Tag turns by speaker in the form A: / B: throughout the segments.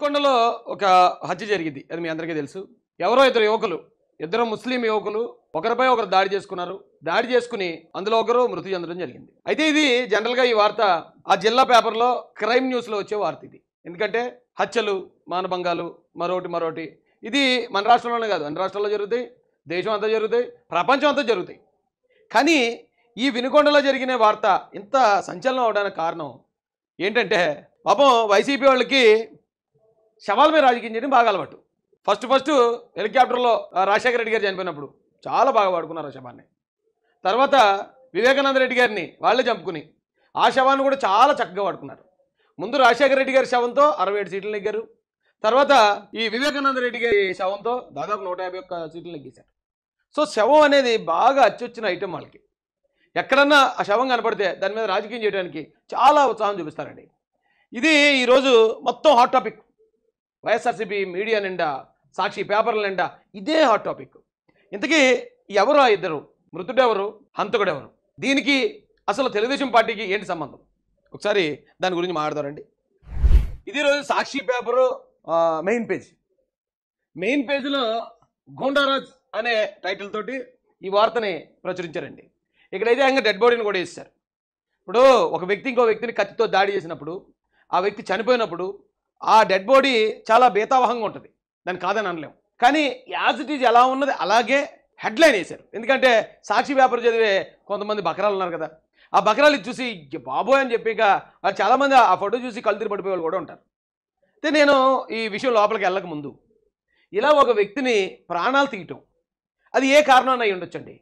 A: వినుకొండలో ఒక హత్య జరిగింది. అది మీ అందరికీ తెలుసు. ఎవరో ఇద్దరు యువకులు, ఇద్దరు ముస్లిం యువకులు ఒకరిపై ఒకరు దాడి చేసుకున్నారు. దాడి చేసుకుని అందులో ఒకరు మృతి చెందడం జరిగింది. అయితే ఇది జనరల్గా ఈ వార్త ఆ జిల్లా పేపర్లో క్రైమ్ న్యూస్లో వచ్చే వార్త ఇది. ఎందుకంటే హత్యలు, మానభంగాలు, మరోటి ఇది మన రాష్ట్రంలోనే కాదు, అన్ని రాష్ట్రాల్లో జరుగుతాయి, దేశం అంతా జరుగుతాయి, ప్రపంచం అంతా జరుగుతాయి. కానీ ఈ వినుకొండలో జరిగిన వార్త ఇంత సంచలనం అవడానికి కారణం ఏంటంటే, పాపం వైసీపీ వాళ్ళకి శవాల మీద రాజకీయం చేయడం బాగా అలవాటు. ఫస్ట్ హెలికాప్టర్లో రాజశేఖర రెడ్డి గారు చనిపోయినప్పుడు చాలా బాగా వాడుకున్నారు ఆ శవాన్ని. తర్వాత వివేకానంద రెడ్డి గారిని వాళ్ళే చంపుకుని ఆ శవాన్ని కూడా చాలా చక్కగా వాడుకున్నారు. ముందు రాజశేఖర రెడ్డి గారి శవంతో 67 సీట్లు నెగ్గారు. తర్వాత ఈ వివేకానంద రెడ్డి గారి శవంతో దాదాపు 151 సీట్లు నెగ్గేశారు. సో శవం అనేది బాగా అచ్చొచ్చిన ఐటెం వాళ్ళకి. ఎక్కడన్నా ఆ శవం కనపడితే దాని మీద రాజకీయం చేయడానికి చాలా ఉత్సాహం చూపిస్తారండి. ఇది ఈరోజు మొత్తం హాట్ టాపిక్. వైఎస్ఆర్సీపీ మీడియా నిండా, సాక్షి పేపర్ల నిండా ఇదే హాట్ టాపిక్. ఇంతకీ ఎవరు ఆ ఇద్దరు? మృతుడెవరు, హంతకుడెవరు? దీనికి అసలు తెలుగుదేశం పార్టీకి ఏంటి సంబంధం? ఒకసారి దాని గురించి మాట్లాడదారండి. ఇది రోజు సాక్షి పేపరు మెయిన్ పేజ్లో గోండారాజ్ అనే టైటిల్ తోటి ఈ వార్తని ప్రచురించారండి. ఇక్కడైతే ఆయన డెడ్ బాడీని కూడా వేస్తారు. ఇప్పుడు ఒక వ్యక్తి ఇంకో వ్యక్తిని కత్తితో దాడి చేసినప్పుడు, ఆ వ్యక్తి చనిపోయినప్పుడు ఆ డెడ్ బాడీ చాలా బేతావహంగా ఉంటుంది, దాన్ని కాదని అనలేము. కానీ యాజ్ ఇట్ ఈజ్ ఎలా ఉన్నది అలాగే హెడ్లైన్ వేశారు. ఎందుకంటే సాక్షి పేపర్ చదివే కొంతమంది బకరాలు ఉన్నారు కదా, ఆ బకరాలు చూసి బాబోయ్ అని చెప్పి ఇక చాలామంది ఆ ఫోటో చూసి కళ్ళు తిరిగి పడిపోయే వాళ్ళు కూడా ఉంటారు. అయితే నేను ఈ విషయం లోపలికి వెళ్ళక ముందు, ఇలా ఒక వ్యక్తిని ప్రాణాలు తీయటం అది ఏ కారణం అయి ఉండొచ్చండి.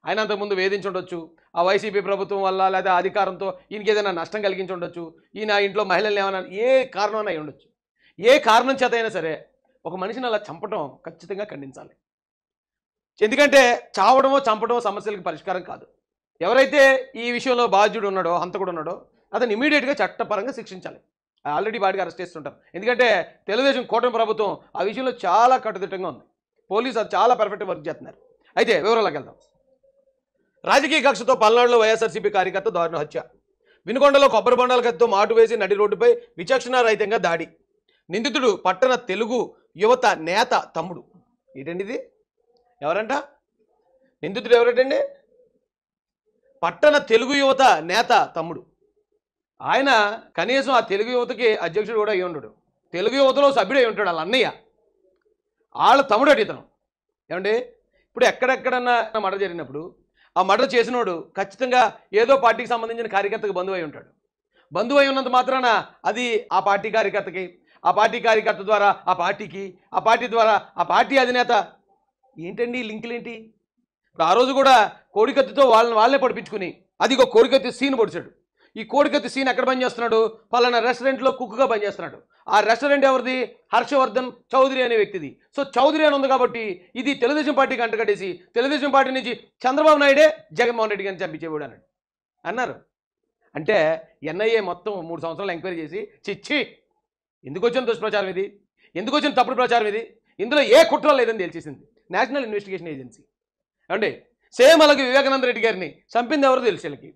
A: ఆయన అంతకుముందు వేధించి ఉండొచ్చు, ఆ వైసీపీ ప్రభుత్వం వల్ల లేదా అధికారంతో ఈయనకి ఏదైనా నష్టం కలిగించి ఉండొచ్చు, ఈయన ఇంట్లో మహిళలు ఏమైనా, ఏ కారణం అయి ఉండొచ్చు. ఏ కారణం చేత అయినా సరే ఒక మనిషిని అలా చంపడం ఖచ్చితంగా ఖండించాలి. ఎందుకంటే చావడమో చంపడమో సమస్యలకు పరిష్కారం కాదు. ఎవరైతే ఈ విషయంలో బాధ్యుడు ఉన్నాడో, హంతకుడు ఉన్నాడో, అతను ఇమీడియట్గా చట్టపరంగా శిక్షించాలి. ఆల్రెడీ వాడికి అరెస్ట్ చేస్తుంటారు. ఎందుకంటే తెలుగుదేశం కూటమి ప్రభుత్వం ఆ విషయంలో చాలా కట్టుదిట్టంగా ఉంది. పోలీసు అది చాలా పర్ఫెక్ట్ వర్క్ చేస్తున్నారు. అయితే వివరాలకు వెళ్దాం. రాజకీయ కక్షతో పల్నాడులో వైఎస్ఆర్సీపీ కార్యకర్త దారుణ హత్య. వినుకొండలో కొబ్బరి బొండాల కత్తితో మాటు వేసి నడి రోడ్డుపై విచక్షణారహితంగా దాడి. నిందితుడు పట్టణ తెలుగు యువత నేత తమ్ముడు. ఏంటండి ఇది? ఎవరంట నిందితుడు? ఎవరంటండి? పట్టణ తెలుగు యువత నేత తమ్ముడు. ఆయన కనీసం ఆ తెలుగు యువతకి అధ్యక్షుడు కూడా అయ్యి ఉండడు, తెలుగు యువతలో సభ్యుడు అయి ఉంటాడు. వాళ్ళ అన్నయ్య, వాళ్ళ తమ్ముడు అటు ఇతను. ఏమండి, ఇప్పుడు ఎక్కడెక్కడన్నా మర్డర్ జరిగినప్పుడు ఆ మర్డర్ చేసినోడు ఖచ్చితంగా ఏదో పార్టీకి సంబంధించిన కార్యకర్తకు బంధువు అయి ఉంటాడు. బంధువు అయి ఉన్నంత మాత్రాన అది ఆ పార్టీ కార్యకర్తకి, ఆ పార్టీ కార్యకర్త ద్వారా ఆ పార్టీకి, ఆ పార్టీ ద్వారా ఆ పార్టీ అధినేత. ఏంటండి లింకులు ఏంటి? ఇప్పుడు ఆ రోజు కూడా కోడికత్తితో వాళ్ళనే పడిపించుకుని అది ఒక కోడికత్తి సీన్ పొడిచాడు. ఈ కోడికత్తి సీన్ ఎక్కడ పనిచేస్తున్నాడు? పలానా రెస్టారెంట్లో కుక్గా పనిచేస్తున్నాడు. ఆ రెస్టారెంట్ ఎవరిది? హర్షవర్ధన్ చౌదరి అనే వ్యక్తిది. సో చౌదరి అని ఉంది కాబట్టి ఇది తెలుగుదేశం పార్టీకి అంటగట్టేసి తెలుగుదేశం పార్టీ నుంచి చంద్రబాబు నాయుడే జగన్మోహన్ రెడ్డి గారిని చంపించేవాడు అన్నారు. అంటే ఎన్ఐఏ మొత్తం 3 సంవత్సరాలు ఎంక్వైరీ చేసి చిచ్చి ఎందుకు వచ్చిన దుష్ప్రచారం ఇది, ఎందుకు వచ్చిన తప్పుడు ప్రచారం ఇది, ఇందులో ఏ కుట్ర లేదని తెలిసేసింది నేషనల్ ఇన్వెస్టిగేషన్ ఏజెన్సీ. అంటే సేమ్ అలాగే వివేకానంద రెడ్డి గారిని చంపింది ఎవరో తెలుసు, వీళ్ళకి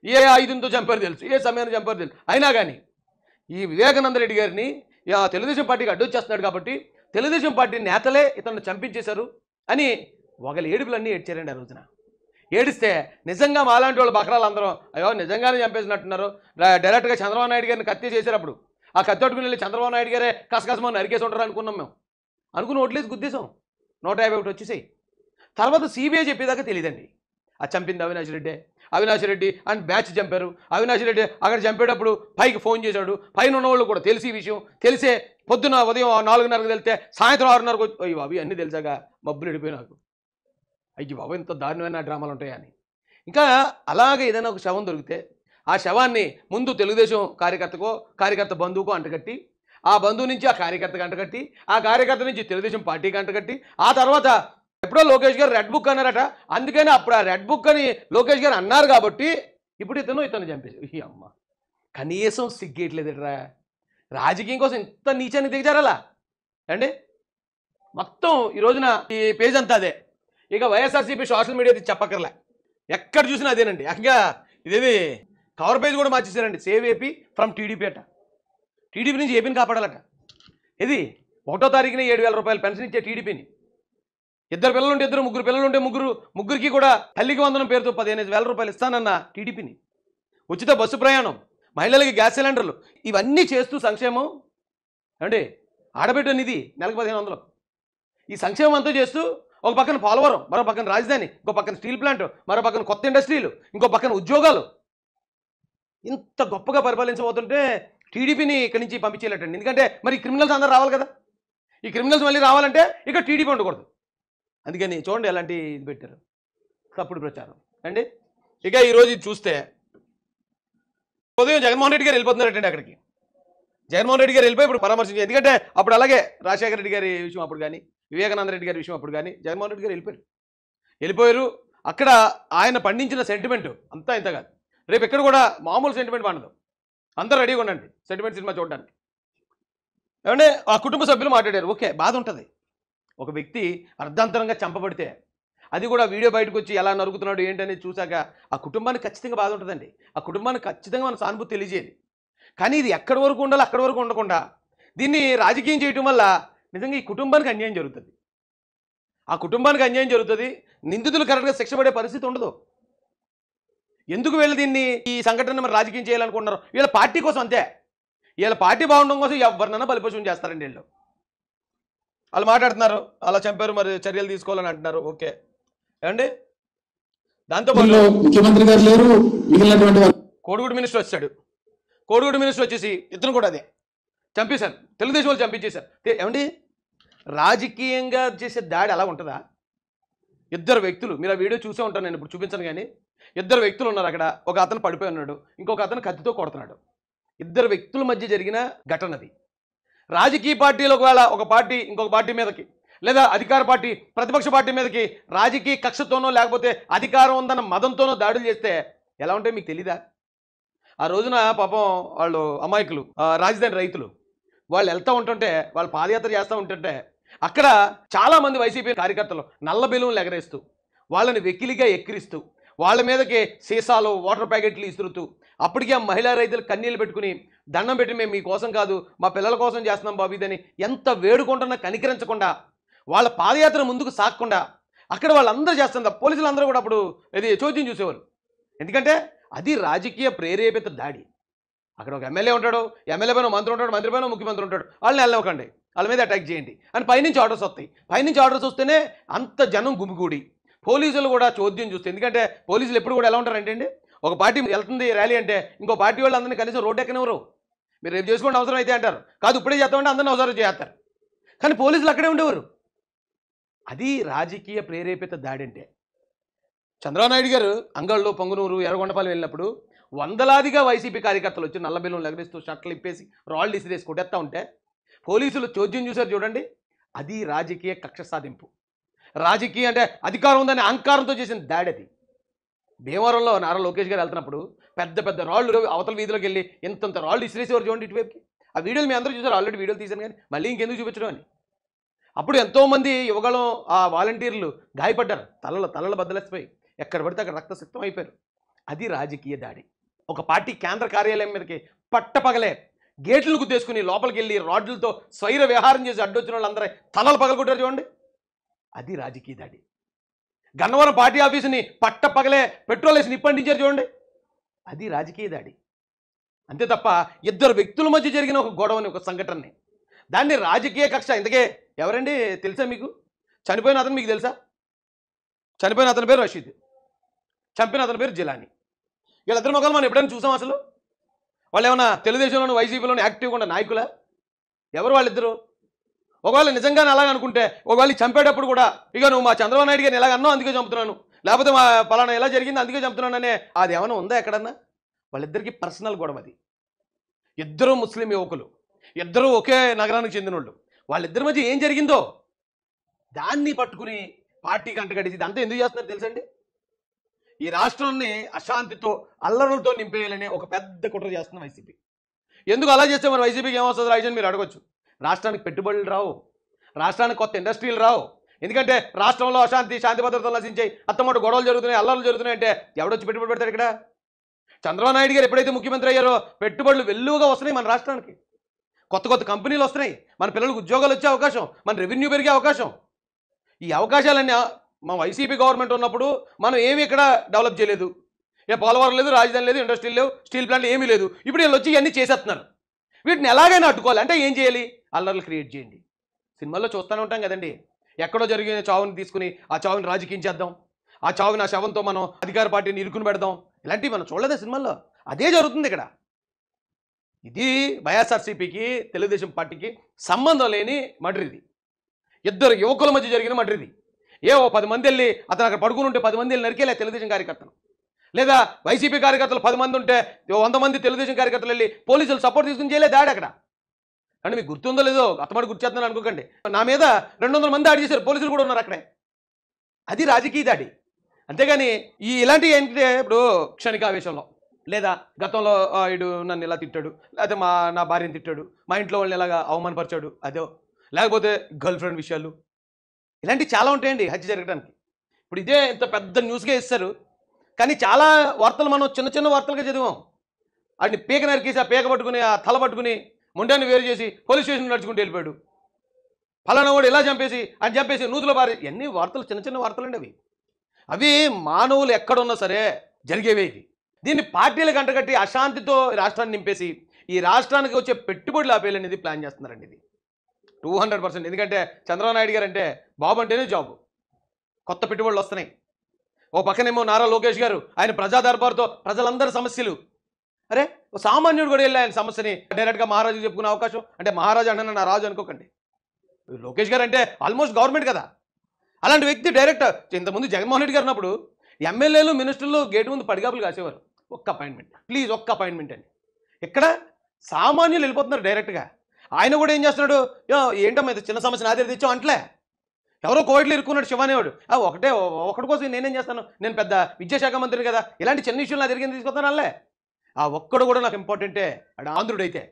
A: ఏ ఆయుధంతో చంపారు తెలుసు, ఏ సమయాన్ని చంపారు తెలుసు. అయినా కానీ ఈ వివేకానంద రెడ్డి గారిని తెలుగుదేశం పార్టీకి అడ్డొచ్చేస్తున్నాడు కాబట్టి తెలుగుదేశం పార్టీ నేతలే ఇతను చంపించేశారు అని ఒకళ్ళ ఏడుపులన్నీ ఏడ్చారండి. ఆ రోజున ఏడిస్తే నిజంగా మాలాంటి వాళ్ళు బకరాలు అందరం అయ్యో నిజంగానే చంపేసినట్టున్నారు. డైరెక్ట్గా చంద్రబాబు నాయుడు గారిని కత్తి చేసేటప్పుడు ఆ కత్తి పట్టుకుని వెళ్ళి చంద్రబాబు నాయుడు గారే కసకసమని నరికేసి ఉంటారు అనుకున్నాం. మేము అనుకుని ఓట్లేసి గుద్దేశాం, 151 వచ్చేసాయి. తర్వాత సిబిఐ చెప్పేదాకా తెలియదండి ఆ చంపింది అవినాష్ రెడ్డి అండ్ బ్యాచ్ చంపారు. అవినాష్ రెడ్డి అక్కడ చంపేటప్పుడు పైకి ఫోన్ చేశాడు. పైన ఉన్న వాళ్ళు కూడా తెలిసి విషయం తెలిసే పొద్దున ఉదయం 4:30కు వెళ్తే సాయంత్రం 6:30కు అయ్యో అవి అన్నీ తెలిసాక మబ్బులు ఎడిపోయి నాకు అయ్యి బాబు ఇంత దారుణమైన డ్రామాలు ఉంటాయని. ఇంకా అలాగే ఏదైనా ఒక శవం దొరికితే ఆ శవాన్ని ముందు తెలుగుదేశం కార్యకర్త బంధువుకో అంటగట్టి, ఆ బంధువు నుంచి ఆ కార్యకర్తకు అంటగట్టి, ఆ కార్యకర్త నుంచి తెలుగుదేశం పార్టీకి అంటగట్టి, ఆ తర్వాత ఎప్పుడో లోకేష్ గారు రెడ్ బుక్ అన్నారట. అందుకని అప్పుడు ఆ రెడ్ బుక్ అని లోకేష్ గారు అన్నారు కాబట్టి ఇప్పుడు ఇతను చంపేసి ఈ అమ్మ కనీసం సిగ్గేయట్లేదురా. రాజకీయం కోసం ఇంత నీచాన్ని దిగజారాలా అండి? మొత్తం ఈ రోజున ఈ పేజ్ అంతా అదే. ఇక వైఎస్ఆర్సీపీ సోషల్ మీడియా చెప్పక్కర్లే, ఎక్కడ చూసినా అదేనండి. ఇంకా ఇదేమి కవర్ పేజ్ కూడా మార్చేశారండి. సేవ్ ఏపీ ఫ్రమ్ టీడీపీ అట. టీడీపీ నుంచి ఏపీని కాపాడాలట. ఇది 1వ తారీఖున 7,000 రూపాయలు పెన్షన్ ఇచ్చే టీడీపీని, 2 పిల్లలుంటే 2, 3 పిల్లలుంటే ముగ్గురికి కూడా తల్లికి వందనం పేరుతో 15,000 రూపాయలు ఇస్తానన్న టీడీపీని, ఉచిత బస్సు ప్రయాణం, మహిళలకి గ్యాస్ సిలిండర్లు, ఇవన్నీ చేస్తూ సంక్షేమం అంటే ఆడబిడ్డ నిధి నెలకు 1,500. ఈ సంక్షేమం అంతా చేస్తూ ఒక పక్కన పోలవరం, మరో పక్కన రాజధాని, ఇంకో పక్కన స్టీల్ ప్లాంట్, మరో పక్కన కొత్త ఇండస్ట్రీలు, ఇంకో పక్కన ఉద్యోగాలు, ఇంత గొప్పగా పరిపాలించబోతుంటే టీడీపీని ఇక్కడి నుంచి పంపించేయలేటండి. ఎందుకంటే మరి క్రిమినల్స్ అందరూ రావాలి కదా, ఈ క్రిమినల్స్ మళ్ళీ రావాలంటే ఇక టీడీపీ ఉండకూడదు. అందుకని చూడండి ఎలాంటి ఇది పెట్టారు, తప్పుడు ప్రచారం అండి. ఇక ఈరోజు ఇది చూస్తే ఉదయం జగన్మోహన్ రెడ్డి గారు వెళ్ళిపోతున్నారండి అక్కడికి. జగన్మోహన్ రెడ్డి గారు వెళ్ళిపోయి ఇప్పుడు పరామర్శించారు. ఎందుకంటే అప్పుడు అలాగే రాజశేఖర రెడ్డి గారి విషయం అప్పుడు కానీ, వివేకానంద రెడ్డి గారి విషయం అప్పుడు కానీ జగన్మోహన్ రెడ్డి గారు వెళ్ళిపోయారు. అక్కడ ఆయన పండించిన సెంటిమెంట్ అంతా ఇంత కాదు. రేపు ఎక్కడ కూడా మామూలు సెంటిమెంట్ పండదు. అందరూ రెడీగా ఉండండి సెంటిమెంట్ సినిమా చూడడానికి. ఏమంటే ఆ కుటుంబ సభ్యులు మాట్లాడారు. ఓకే, బాధ ఉంటుంది. ఒక వ్యక్తి అర్ధాంతరంగా చంపబడితే అది కూడా వీడియో బయటకు వచ్చి ఎలా నరుగుతున్నాడు ఏంటనేది చూశాక ఆ కుటుంబానికి ఖచ్చితంగా బాధ ఉంటుందండి. ఆ కుటుంబానికి ఖచ్చితంగా మన సానుభూతి తెలియజేయాలి. కానీ ఇది ఎక్కడి వరకు ఉండాలి అక్కడి వరకు ఉండకుండా దీన్ని రాజకీయం చేయటం వల్ల నిజంగా ఈ కుటుంబానికి అన్యాయం జరుగుతుంది. ఆ కుటుంబానికి అన్యాయం జరుగుతుంది. నిందితులు కరెక్ట్గా శిక్ష పడే పరిస్థితి ఉండదు. ఎందుకు వీళ్ళు దీన్ని ఈ సంఘటన మరి రాజకీయం చేయాలనుకుంటున్నారు? వీళ్ళ పార్టీ కోసం అంతే. వీళ్ళ పార్టీ బాగుండడం కోసం ఎవరినైనా బలిపశువుని చేస్తారండి వీళ్ళు. వాళ్ళు మాట్లాడుతున్నారు, అలా చంపారు మరి చర్యలు తీసుకోవాలని అంటున్నారు. ఓకే ఏమండి, దాంతోపాటు
B: ముఖ్యమంత్రి గారు లేరు, మిగిలినటువంటి
A: కోడిగుడు మినిస్టర్ వచ్చాడు. కోడిగుడు మినిస్టర్ వచ్చేసి ఇతను కూడా అదే చంపేశారు. తెలుగుదేశం వాళ్ళు చంపించేశారు. ఏమండి, రాజకీయంగా చేసే దాడి అలా ఉంటుందా? 2 వ్యక్తులు, మీరు ఆ వీడియో చూసే ఉంటాను, నేను ఇప్పుడు చూపించను కానీ 2 వ్యక్తులు ఉన్నారు అక్కడ. ఒక అతను పడిపోయి ఉన్నాడు, ఇంకొక అతను కత్తితో కొడుతున్నాడు. 2 వ్యక్తుల మధ్య జరిగిన ఘటనది. రాజకీయ పార్టీలు ఒకవేళ ఒక పార్టీ ఇంకొక పార్టీ మీదకి, లేదా అధికార పార్టీ ప్రతిపక్ష పార్టీ మీదకి రాజకీయ కక్షతోనో లేకపోతే అధికారం ఉందన్న మదంతోనో దాడులు చేస్తే ఎలా ఉంటాయి మీకు తెలీదా? ఆ రోజున పాపం వాళ్ళు అమాయకులు రాజధాని రైతులు వాళ్ళు వెళ్తూ ఉంటుంటే, వాళ్ళు పాదయాత్ర చేస్తూ ఉంటుంటే అక్కడ చాలామంది వైసీపీ కార్యకర్తలు నల్ల బెలూన్లు ఎగరేస్తూ వాళ్ళని వెకిలిగా ఎక్కిరిస్తూ వాళ్ళ మీదకి సీసాలు వాటర్ ప్యాకెట్లు ఇస్తురుతూ అప్పటికే ఆ మహిళా రైతులు కన్నీళ్ళు పెట్టుకుని దండం పెట్టి మేము మీకోసం కాదు మా పిల్లల కోసం చేస్తున్నాం బాబు ఇదని ఎంత వేడుకుంటున్నా కనికరించకుండా వాళ్ళ పాదయాత్ర ముందుకు సాగకుండా అక్కడ వాళ్ళందరూ చేస్తుందా పోలీసులు అందరూ కూడా అప్పుడు ఇది చోద్యం చూసేవారు. ఎందుకంటే అది రాజకీయ ప్రేరేపిత దాడి. అక్కడ ఒక ఎమ్మెల్యే ఉంటాడు, ఎమ్మెల్యే పైన మంత్రి ఉంటాడు, మంత్రి పైన ముఖ్యమంత్రి ఉంటాడు, వాళ్ళని వెళ్ళవకండి, వాళ్ళ మీద అటాక్ చేయండి అని పైనుంచి ఆర్డర్స్ వస్తాయి. పైనుంచి ఆర్డర్స్ వస్తేనే అంత జనం గుమిగూడి పోలీసులు కూడా చోద్యం చూస్తాయి. ఎందుకంటే పోలీసులు ఎప్పుడు కూడా ఎలా ఉంటారంటే అండి, ఒక పార్టీ వెళ్తుంది ర్యాలీ అంటే ఇంకో పార్టీ వాళ్ళు అందరినీ కనీసం రోడ్డు ఎక్కనివ్వరు. మీరు రేపు చేసుకోండి అవసరం అయితే అంటారు, కాదు ఇప్పుడే చేస్తామంటే అందరినీ అవసరం చేస్తారు. కానీ పోలీసులు అక్కడే ఉండేవారు. అది రాజకీయ ప్రేరేపిత దాడి అంటే. చంద్రబాబు నాయుడు గారు అంగళ్ళు, పొంగునూరు, ఎర్రగొండపాలెం వెళ్ళినప్పుడు వందలాదిగా వైసీపీ కార్యకర్తలు వచ్చి నల్ల బెలూన్లు ఎగరేస్తూ షర్ట్లు ఇప్పేసి రాళ్ళు ఇసిరేసి కొట్టేస్తూ ఉంటే పోలీసులు చోద్యం చూశారు చూడండి. అది రాజకీయ కక్ష సాధింపు. రాజకీయ అంటే అధికారం ఉందని అహంకారంతో చేసిన దాడి అది. భీమవరంలో నారా లోకేష్ గారు వెళ్తున్నప్పుడు పెద్ద పెద్ద రాళ్ళు అవతల వీధిలోకి వెళ్ళి ఇంతంత రాళ్ళు ఇసిరేసేవారు చూడండి ఇటువైపుకి. ఆ వీడియోలు మీ అందరూ చూసారు, ఆల్రెడీ వీడియోలు తీశాను కానీ మళ్ళీ ఇంకెందుకు చూపించడం అని. అప్పుడు ఎంతోమంది యువగలం ఆ వాలంటీర్లు గాయపడ్డారు, తలలు బద్దలేసిపోయి ఎక్కడ పడితే అక్కడ రక్తసిక్తం అయిపోయారు. అది రాజకీయ దాడి. ఒక పార్టీ కేంద్ర కార్యాలయం మీదకి పట్టపగలే గేట్లు గుద్దేసుకుని లోపలికి వెళ్ళి రాడ్లతో స్వైర వ్యవహారం చేసి అడ్డొచ్చిన వాళ్ళందరూ తలలు పగలగొట్టారు చూడండి. అది రాజకీయ దాడి. గన్నవరం పార్టీ ఆఫీసుని పట్టపగలే పెట్రోల్ వేసి నిప్పంటించారు చూడండి. అది రాజకీయ దాడి. అంతే తప్ప 2 వ్యక్తుల మధ్య జరిగిన ఒక గొడవని, ఒక సంఘటనని దాన్ని రాజకీయ కక్ష. ఇంతకే ఎవరండి తెలుసా మీకు? చనిపోయిన అతను మీకు తెలుసా? చనిపోయిన అతని పేరు రషీద్, చంపిన అతని పేరు జిలానీ. వీళ్ళిద్దరు మొక్కలు మనం ఎప్పుడైనా చూసాం? అసలు వాళ్ళు ఏమన్నా తెలుగుదేశంలోని వైసీపీలోని యాక్టివ్గా ఉన్న నాయకులా? ఎవరు వాళ్ళిద్దరు? ఒకవేళ నిజంగానే అలాగ అనుకుంటే ఒకవేళ చంపేటప్పుడు కూడా ఇక నువ్వు మా చంద్రబాబు నాయుడు గారిని ఎలాగ అన్నావు అందుకే చంపుతున్నాను, లేకపోతే మా పలానా ఎలా జరిగింది అందుకే చంపుతున్నాను అనే అది ఏమైనా ఉందా ఎక్కడన్నా? వాళ్ళిద్దరికీ పర్సనల్ గొడవ అది. 2 ముస్లిం యువకులు, 2 ఒకే నగరానికి చెందిన వాళ్ళు, వాళ్ళిద్దరి మధ్య ఏం జరిగిందో దాన్ని పట్టుకుని పార్టీ కంటగడిచి ఇదంతా ఎందుకు చేస్తున్నారు తెలుసండి? ఈ రాష్ట్రాన్ని అశాంతితో అల్లరులతో నింపేయాలని ఒక పెద్ద కుట్ర చేస్తున్న వైసీపీ. ఎందుకు అలా చేస్తే మరి వైసీపీకి ఏమొస్తుంది రాజన్ మీరు అడగొచ్చు. రాష్ట్రానికి పెట్టుబడులు రావు, రాష్ట్రానికి కొత్త ఇండస్ట్రీలు రావు. ఎందుకంటే రాష్ట్రంలో శాంతి భద్రతలు నశించాయి, అత్తమాట గొడవలు జరుగుతున్నాయి, అల్లర్లు జరుగుతున్నాయి అంటే ఎవడొచ్చి పెట్టుబడి పెడతారు ఇక్కడ? చంద్రబాబు నాయుడు గారు ఎప్పుడైతే ముఖ్యమంత్రి అయ్యారో పెట్టుబడులు వెల్లువగా వస్తున్నాయి మన రాష్ట్రానికి. కొత్త కొత్త కంపెనీలు వస్తున్నాయి, మన పిల్లలకు ఉద్యోగాలు వచ్చే అవకాశం, మన రెవెన్యూ పెరిగే అవకాశం. ఈ అవకాశాలన్నీ మా వైసీపీ గవర్నమెంట్ ఉన్నప్పుడు మనం ఏమి ఇక్కడ డెవలప్ చేయలేదు. పోలవరం లేదు, రాజధాని లేదు, ఇండస్ట్రీలు లేవు, స్టీల్ ప్లాంట్లు ఏమీ లేదు. ఇప్పుడు వీళ్ళు వచ్చి ఇవన్నీ చేసేస్తున్నారు. వీటిని ఎలాగైనా అడ్డుకోవాలి అంటే ఏం చేయాలి? అల్లర్లు క్రియేట్ చేయండి. సినిమాల్లో చూస్తూనే ఉంటాం కదండి, ఎక్కడో జరిగిన చావుని తీసుకుని ఆ చావుని రాజకీయం చేద్దాం, ఆ చావుని ఆ శవంతో మనం అధికార పార్టీని ఇరుకుని పెడదాం, ఇలాంటివి మనం చూడలేదా సినిమాల్లో? అదే జరుగుతుంది ఇక్కడ. ఇది వైఎస్ఆర్సీపీకి తెలుగుదేశం పార్టీకి సంబంధం లేని మర్డర్ ఇది. ఇద్దరు యువకుల మధ్య జరిగిన మర్డర్ ఇది. 10 మంది వెళ్ళి అతను అక్కడ పడుకుని ఉంటే 10 మంది వెళ్ళి నరికేలే తెలుగుదేశం కార్యకర్తలు, లేదా వైసీపీ కార్యకర్తలు 10 మంది ఉంటే 100 మంది తెలుగుదేశం కార్యకర్తలు వెళ్ళి పోలీసులు సపోర్ట్ తీసుకుని చేయలే దాడి అక్కడ. అంటే మీకు గుర్తుందో లేదో, అత్తమాడి గుర్తు అనుకోకండి, నా మీద 200 మంది దాడి చేశారు, పోలీసులు కూడా ఉన్నారు అక్కడే. అది రాజకీయ దాడి. అంతేగాని ఇలాంటివి ఏంటంటే ఇప్పుడు క్షణికావేశంలో, లేదా గతంలో ఇడు నన్ను ఇలా తిట్టాడు, లేకపోతే నా భార్యను తిట్టాడు, మా ఇంట్లో వాళ్ళని ఇలాగా అవమానపరిచాడు అదో, లేకపోతే గర్ల్ ఫ్రెండ్ విషయాలు, ఇలాంటివి చాలా ఉంటాయండి హత్య జరగడానికి. ఇప్పుడు ఇదే ఇంత పెద్ద న్యూస్గా ఇస్తారు, కానీ చాలా వార్తలు మనం చిన్న చిన్న వార్తలుగా చదివాం. వాడిని పీక నరికేసి ఆ పీక పట్టుకుని ఆ తల పట్టుకుని మొండాన్ని వేరు చేసి పోలీస్ స్టేషన్ నడుచుకుంటూ వెళ్ళిపోయాడు, ఫలానా వాడు ఇలా చంపేసి నూతుల బారి, ఇవన్నీ వార్తలు చిన్న చిన్న వార్తలు అండి. అవి మానవులు ఎక్కడున్నా సరే జరిగేవే. ఇది దీన్ని పార్టీలకు అంటగట్టి అశాంతితో రాష్ట్రాన్ని నింపేసి ఈ రాష్ట్రానికి వచ్చే పెట్టుబడులు ఆపేయాలనేది ప్లాన్ చేస్తున్నారండి. ఇది 200%. ఎందుకంటే చంద్రబాబు నాయుడు గారు అంటే బాబు అంటేనే జాబు, కొత్త పెట్టుబడులు వస్తున్నాయి. ఓ పక్కనేమో నారా లోకేష్ గారు ఆయన ప్రజా దర్బార్తో ప్రజలందరి సమస్యలు, అరే సామాన్యుడు కూడా వెళ్ళి ఆయన సమస్యని డైరెక్ట్గా మహారాజుకి చెప్పుకునే అవకాశం. అంటే మహారాజు అంటే నా రాజు అనుకోకండి, లోకేష్ గారు అంటే ఆల్మోస్ట్ గవర్నమెంట్ కదా. అలాంటి వ్యక్తి డైరెక్ట్ ఇంతకుముందు జగన్మోహన్ రెడ్డి గారు ఉన్నప్పుడు ఎమ్మెల్యేలు మినిస్టర్లు గేటు ముందు పడిగాపులు కాసేవారు, ఒక్క అపాయింట్మెంట్ ప్లీజ్, ఒక్క అపాయింట్మెంట్ అని. ఇక్కడ సామాన్యులు వెళ్ళిపోతున్నారు డైరెక్ట్గా. ఆయన కూడా ఏం చేస్తున్నాడు, ఏంటమ్మా ఇది చిన్న సమస్య నా దగ్గర తెచ్చావు అంటలే, ఎవరో కోవిడ్లో ఇరుక్కున్నాడు శివానేవాడు, ఒకటి కోసం నేనేం చేస్తాను, నేను పెద్ద విద్యాశాఖ మంత్రిని కదా, ఇలాంటి చిన్న ఇష్యూలు నా దగ్గర తీసుకొస్తాను అల్లే. ఆ ఒక్కడు కూడా నాకు ఇంపార్టెంటే, అక్కడ ఆంధ్రుడైతే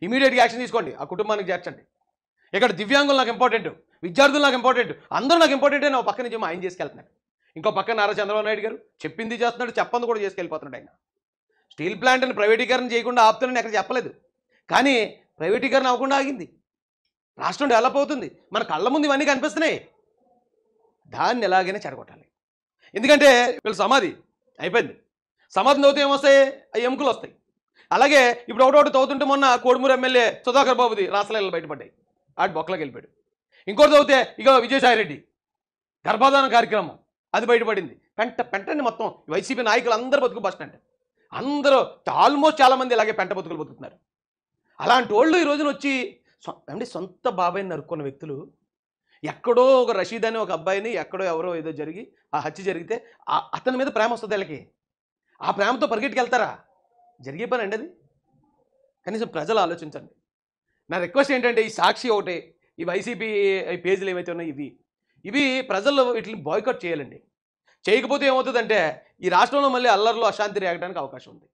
A: ఇమీడియట్గా యాక్షన్ తీసుకోండి, ఆ కుటుంబానికి చేర్చండి. ఇక్కడ దివ్యాంగులు నాకు ఇంపార్టెంట్, విద్యార్థులు నాకు ఇంపార్టెంట్, అందరూ నాకు ఇంపార్టెంట్ అని ఒక పక్క నుంచి ఆయన చేసుకెళ్తున్నాడు. ఇంకో పక్క నారా చంద్రబాబు నాయుడు గారు చెప్పింది చేస్తున్నాడు, చెప్పంది కూడా చేసుకెళ్ళిపోతున్నాడు. ఆయన స్టీల్ ప్లాంట్ని ప్రైవేటీకరణ చేయకుండా ఆపుతానని ఎక్కడ చెప్పలేదు, కానీ ప్రైవేటీకరణ అవ్వకుండా ఆగింది. రాష్ట్రం డెవలప్ అవుతుంది, మన కళ్ళ ముందు ఇవన్నీ కనిపిస్తున్నాయి. దాన్ని ఎలాగైనా చెడగొట్టాలి. ఎందుకంటే వీళ్ళు సమాధి అయిపోయింది, సమాధిని తవ్వుతూ ఏమొస్తాయి, అవి ఎముకలు వస్తాయి. అలాగే ఇప్పుడు ఒకటి తవ్వుతుంటే మొన్న కోడుమూరు ఎమ్మెల్యే సుధాకర్ బాబుది రాసలీలలు బయటపడ్డాయి, ఆడు బొక్కలోకి వెళ్ళిపోయాడు. ఇంకోటి తవ్వుతే ఇక విజయసాయిరెడ్డి గర్భాధాన కార్యక్రమం అది బయటపడింది. పెంటని మొత్తం వైసీపీ నాయకులు అందరూ బతుకు బస్టాండ్, అందరూ ఆల్మోస్ట్ చాలామంది ఇలాగే పెంట బతుకులు బతుకుతున్నారు. అలాంటి వాళ్ళు ఈ రోజున వచ్చి అంటే సొంత బాబాయిని నరుక్కున్న వ్యక్తులు, ఎక్కడో ఒక రషీద్ అని ఒక అబ్బాయిని ఎక్కడో ఎవరో ఏదో జరిగి ఆ హత్య జరిగితే అతని మీద ప్రేమ వస్తుంది వీళ్ళకి, ఆ ప్రేమతో పరిగెట్టుకెళ్తారా? జరిగే పని అండి అది. కనీసం ప్రజలు ఆలోచించండి. నా రిక్వెస్ట్ ఏంటంటే ఈ సాక్షి ఒకటే, ఈ వైసీపీ పేజీలు ఏవైతే ఉన్నాయో ఇవి ప్రజల్లో వీటిని బాయ్కాట్ చేయాలండి. చేయకపోతే ఏమవుతుందంటే ఈ రాష్ట్రంలో మళ్ళీ అల్లర్లు అశాంతి రేగడానికి అవకాశం ఉంది.